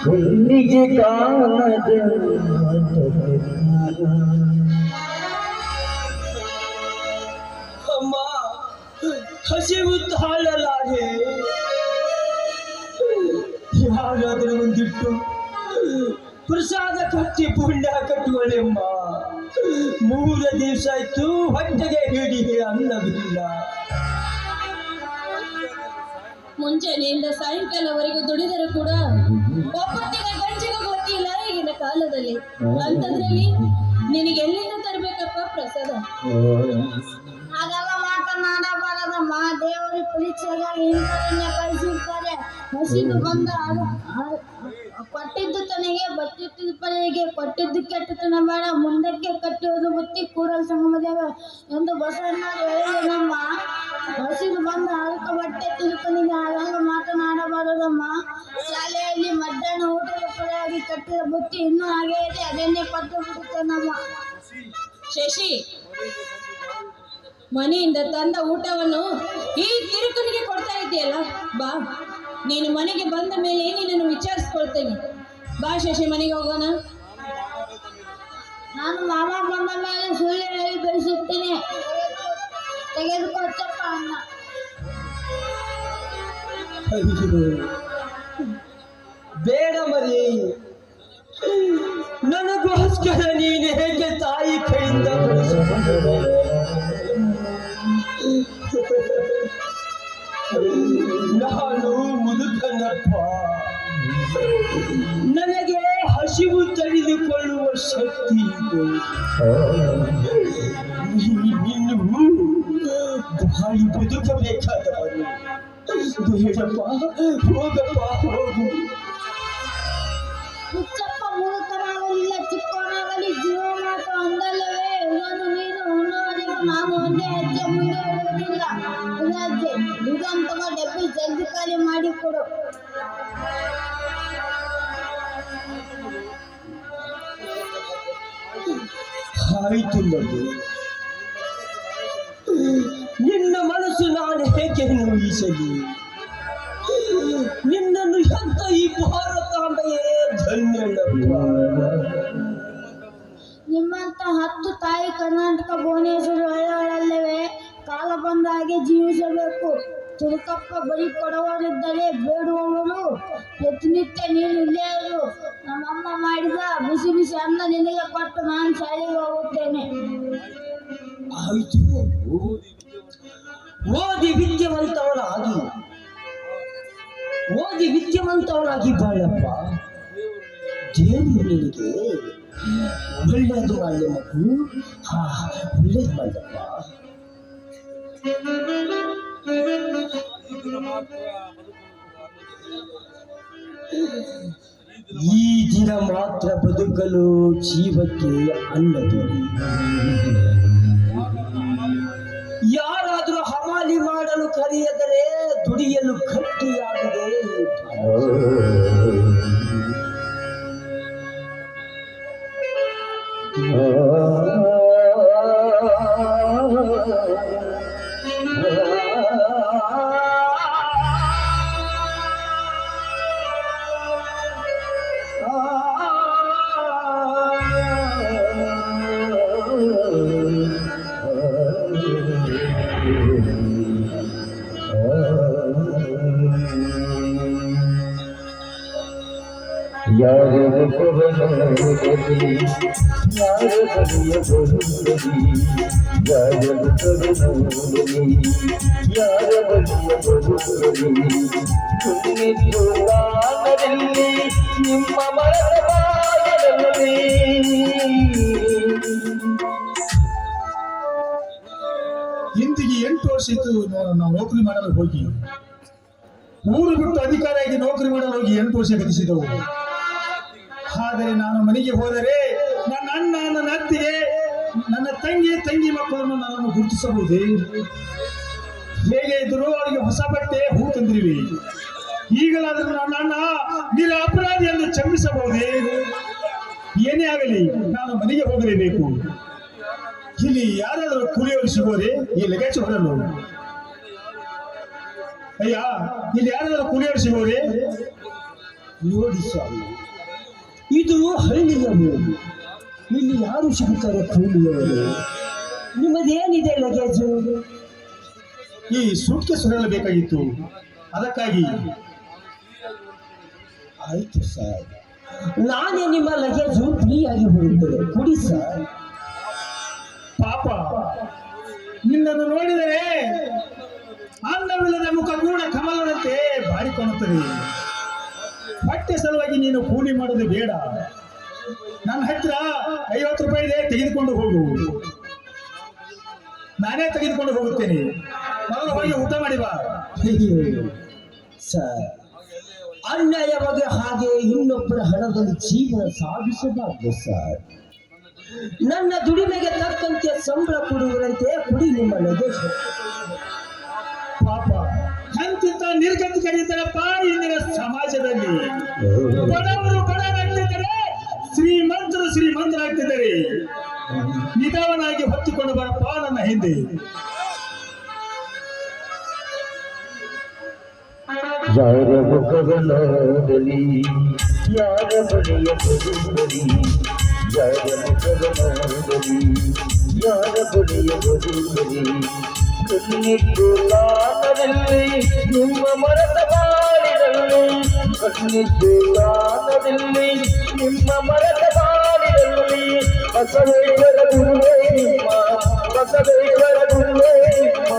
ಹುಲ್ಲಿಗೆ ಕಾಣದ ಅಮ್ಮ ಹಸಿವು ತಾಳಲಾರೆ. ಯಾರಾದರೂ ಒಂದಿಟ್ಟು ಪ್ರಸಾದ ಕಟ್ಟಿ ಪುಣ್ಯ ಕಟ್ಟುವಳೆಮ್ಮ. 3 ದಿವಸ ಆಯ್ತು ಹೊಟ್ಟೆಗೆ ಹಿಡಿಗೆ ಅನ್ನವಿಲ್ಲ. ಮುಂಜಾನೆಯಿಂದ ಸಾಯಂಕಾಲವರೆಗೂ ದುಡಿದರೂ ಕೂಡ ಒಬ್ಬತ್ತಿನ ಗಂಜಿಗೂ ಗೊತ್ತಿಲ್ಲ ಈಗಿನ ಕಾಲದಲ್ಲಿ. ಅಂಥದ್ರಲ್ಲಿ ನಿನಗೆ ಎಲ್ಲಿಂದ ತರಬೇಕಪ್ಪ ಪ್ರಸಾದ? ಅದೆಲ್ಲ ಮಾತನಾಡಬಾರದಮ್ಮ. ದೇವರು ಪರೀಕ್ಷೆಗಾಗಿ ಇಂಥವನ್ನೇ ಕಳಿಸಿರ್ತಾರೆ. ಹಸಿದು ಬಂದ ಕೊಟ್ಟಿದ್ದು ತನಗೆ ಬಚ್ಚಿಟ್ಟಿದ್ದ ಪರಿಗೆ ಕೊಟ್ಟಿದ್ದು ಕೆಟ್ಟತನ ಬೇಡ, ಮುಂದಕ್ಕೆ ಕಟ್ಟುವುದು ಬುತ್ತಿ ಕೂಡಲು ಸಂಗಮದೇವ ಎಂದು ಬಸವಣ್ಣವರು ಹೇಳಿದನಮ್ಮ. ಹಸಿದು ಬಂದ ಅಳಕ ಬಟ್ಟೆ ತಿರುಕನಿಗೆ ಹಾಗೆಲ್ಲ ಮಾತನಾಡಬಾರದಮ್ಮ. ಶಾಲೆಯಲ್ಲಿ ಮಧ್ಯಾಹ್ನ ಊಟದ ಪರವಾಗಿ ಕಟ್ಟಿದ ಬುತ್ತಿ ಇನ್ನೂ ಹಾಗೆ ಇದೆ, ಅದನ್ನೇ ಕೊಟ್ಟು ಬಿಡುತ್ತೇನಮ್ಮ. ಶಶಿ, ಮನೆಯಿಂದ ತಂದ ಊಟವನ್ನು ಈ ತಿರುಕನಿಗೆ ಕೊಡ್ತಾ ಇದೆಯಲ್ಲ, ಬಾ. ನೀನು ಮನೆಗೆ ಬಂದ ಮೇಲೆ ನಿನ್ನನ್ನು ವಿಚಾರಿಸ್ಕೊಳ್ತೇನೆ. ಬಾ ಶಶಿ, ಮನೆಗೆ ಹೋಗೋಣ. ನಾನು ಮಾಮ ಬಂದ ಮೇಲೆ ಸುಳ್ಳು ಹೇಳಿ ಬೆಳೆಸುತ್ತೇನೆ. ತೆಗೆದುಕೊಟ್ಟಪ್ಪ ಅನ್ನ. ಬೇಡ ಮರಿ, ನನಗೋಸ್ಕರ ನೀನು ಹೇಗೆ ತಾಯಿ ಕೈಯಿಂದ ನಾನು ಮುದುಕನಪ್ಪ. ನನಗೆ ಹಸಿವು ತಡೆದುಕೊಳ್ಳುವ ಶಕ್ತಿ ಇದೆ. ನೀನು ಬಾಳಿ ಬದುಕಬೇಕಾದವನು. ಬೇಡಪ್ಪ, ಹೋಗಪ್ಪ, ಹೋಗು. ಹುಚ್ಚಪ್ಪ ಮುದುಕನಾಗಲಿಲ್ಲ, ಚಿಕ್ಕವನಾಗಲಿ ಜೀವ ಮಾತು ಅಂದಲ್ಲವೇ ಇರೋದು ನೀನು. ಉಣ್ಣುವರೆಗೂ ನಾನು ಒಂದೇ ಹೆಜ್ಜೆ ಮುಂದೆ ಇಡುವುದಿಲ್ಲ. ಹೆಜ್ಜೆ ಇದಂತವ ಡಬ್ಬಿ ಜಲ್ದಿ ಖಾಲಿ ಮಾಡಿಕೊಡು. ಆಯಿತು ಮಗು, ನಿನ್ನ ಮನಸ್ಸು ನಾನು ಹೇಗೆ ನೋಯಿಸಲಿ? ನಿನ್ನನ್ನು ಎಂತ ಈ ಭಾರತಾಂಬೆಯೇ ಧನ್ಯಳಪ್ಪ. ನಿಮ್ಮಂತ 10 ತಾಯಿ ಕರ್ನಾಟಕ ಭುವನೇಶ್ವರ ಒಳ್ಳೆಯಲ್ಲವೇ ಕಾಲ ಬಂದ ಹಾಗೆ ಜೀವಿಸಬೇಕು. ತಿರುಕಪ್ಪ ಬರೀ ಕೊಡವರಿದ್ದರೆ ಬೇಡುವವರು. ಪ್ರತಿನಿತ್ಯ ನೀನು ಇಲ್ಲೇ ಇರು. ನಮ್ಮಮ್ಮ ಮಾಡಿದ ಬಿಸಿ ಬಿಸಿ ಅನ್ನ ನಿನಗೆ ಕೊಟ್ಟು ನಾನು ಶಾಲೆಗೆ ಹೋಗುತ್ತೇನೆ. ಆಯಿತು, ಓದಿ ವಿದ್ಯಾವಂತವನಾಗಿ ಬಾಳಪ್ಪ. ದೇವರು ನಿನಗೆ ಒಳ್ಳೆಯದು ಮಾಡಲಿ ಮಗು. ಒಳ್ಳೇದು ಮಾಡಪ್ಪ. ಈ ದಿನ ಮಾತ್ರ ಬದುಕಲು ಜೀವಕ್ಕೆ ಅನ್ನದು. ಯಾರಾದರೂ ಹಮಾಲಿ ಮಾಡಲು ಕರೆಯದರೆ ದುಡಿಯಲು ಗಟ್ಟಿಯಾಗಿದೆ. ಯಾರ ಮುಖವನೋದಲಿ ಯಾರ ಬಳಿಯ ಬರುತ್ತಲಿ ಯಾರ ಮುಖವನೋದಲಿ ಯಾರ ಬಳಿಯ ಬರುತ್ತಲಿ ಕುಣಿದು ಕಾಣದಲ್ಲಿ ನಿಮ್ಮ ಮರದ ಬಾಗಿಲಲ್ಲಿ ಹಿಂದಿಗೆ 8 ವರ್ಷ ಇತ್ತು ನಾವು ನೌಕರಿ ಮಾಡಲು ಹೋಗಿ ಊರು ಬಿಟ್ಟು ಅಧಿಕಾರಿಯಾಗಿ ನೌಕರಿ ಮಾಡಲು ಹೋಗಿ 8 ವರ್ಷ ಗತಿಸಿದವು. ಆದರೆ ನಾನು ಮನೆಗೆ ಹೋದರೆ ನನ್ನ ಅಣ್ಣ ನನ್ನ ಅತ್ತಿಗೆ ನನ್ನ ತಂಗಿ ಮಕ್ಕಳನ್ನು ನನ್ನನ್ನು ಗುರುತಿಸಬಹುದೇ? ಹೇಗೆ ಇದ್ರು ಅವರಿಗೆ ಹೊಸ ಬಟ್ಟೆ ಹೂ ತಂದಿರುವೆ. ಈಗಲಾದರೂ ನನ್ನ ಅಣ್ಣ ನೀನು ಅಪರಾಧಿ ಎಂದು ಕ್ಷಮಿಸಬಹುದೇ? ಏನೇ ಆಗಲಿ ನಾನು ಮನೆಗೆ ಹೋಗಲೇಬೇಕು. ಇಲ್ಲಿ ಯಾರಾದರೂ ಕೂಲಿಯವರು ಸಿಗೋರೆ ಈ ಲಗೇಜ್ ಹೊರಲು. ಅಯ್ಯ, ಇಲ್ಲಿ ಯಾರಾದರೂ ಕೂಲಿಯವರು ಸಿಗೋರೆ? ನೋಡಿ ಸ್ವಾಮಿ, ಇದು ಹಳ್ಳಿಯ ಊರು. ಇಲ್ಲಿ ಯಾರು ಸಿಗುತ್ತಾರೆ ಕೂಲಿಯವರು? ನಿಮ್ಮದೇನಿದೆ ಲಗೇಜು? ಈ ಸೂಟ್ಕೆ ಸುರಳಬೇಕಾಗಿತ್ತು, ಅದಕ್ಕಾಗಿ. ಆಯ್ತು ಸರ್, ನಾನೇ ನಿಮ್ಮ ಲಗೇಜು ಫ್ರೀಯಾಗಿ ಹೋಗುತ್ತದೆ, ಕೊಡಿ ಸರ್. ಪಾಪ, ನಿನ್ನನ್ನು ನೋಡಿದರೆ ಅನ್ನವಿಲ್ಲದ ಮುಖ ಕೂಡ ಕಮಲದಂತೆ ಬಾಡಿಕೊಳ್ಳುತ್ತದೆ. ಬಟ್ಟೆ ಸಲುವಾಗಿ ನೀನು ಕೂಲಿ ಮಾಡೋದು ಬೇಡ. ನನ್ನ ಹತ್ತಿರ 50 ರೂಪಾಯಿ ಇದೆ, ತೆಗೆದುಕೊಂಡು ಹೋಗು. ನಾನೇ ತೆಗೆದುಕೊಂಡು ಹೋಗುತ್ತೇನೆ. ಮೊದಲು ಹೋಗಿ ಊಟ ಮಾಡಿ ಬಾ. ಸರ್, ಅನ್ಯಾಯವಾಗಿ ಹಾಗೆ ಇನ್ನೊಬ್ಬರ ಹಣದಲ್ಲಿ ಜೀವನ ಸಾಗಿಸಬಾರದು ಸರ್. ನನ್ನ ದುಡಿಮೆಗೆ ತಕ್ಕಂತೆ ಸಂಬಳ ಕೊಡುವರಂತೆ ಕೊಡಿ ನಿಮ್ಮ ಲಗೇಜ್. ಪಾಪ, ಅಂತಿಂತ ನಿರ್ಗತಿಕರಿದ್ದಾರಪ್ಪ ಇಂದಿನ ಸಮಾಜದಲ್ಲಿ. ಬಡವರು ಬಡವರಾಗ್ತಿದ್ದಾರೆ, ಶ್ರೀಮಂತರು ಶ್ರೀಮಂತರಾಗ್ತಿದ್ದಾರೆ. ನಿಧಾನವಾಗಿ ಹೊತ್ತುಕೊಂಡು ಬರಪ್ಪ ನನ್ನ ಹಿಂದೆ. ಯಾರ ಮುಖವನೋದಲಿ ಯಾರ ಬಳಿಯ ಬರುತ್ತಲಿ ಯಾರ ಮುಖವನೋದಲಿ ಯಾರ ಬಳಿಯ ಬರುತ್ತಲಿ ಕಣ್ಣಿಟ್ಟು ಕಾಣದಲ್ಲಿ ನಿಮ್ಮ ಮರದ ಬಾಳಿನಲ್ಲಿ ಕಣ್ಣಿಟ್ಟು ಕಾಣದಲ್ಲಿ ನಿಮ್ಮ ಮರದ ಬಾಳಿನಲ್ಲಿ ಬಸವೇಶ್ವರ ಗುರುವೇ ನಿಮ್ಮ ಬಸವೇಶ್ವರ ಗುರುವೇ ನಿಮ್ಮ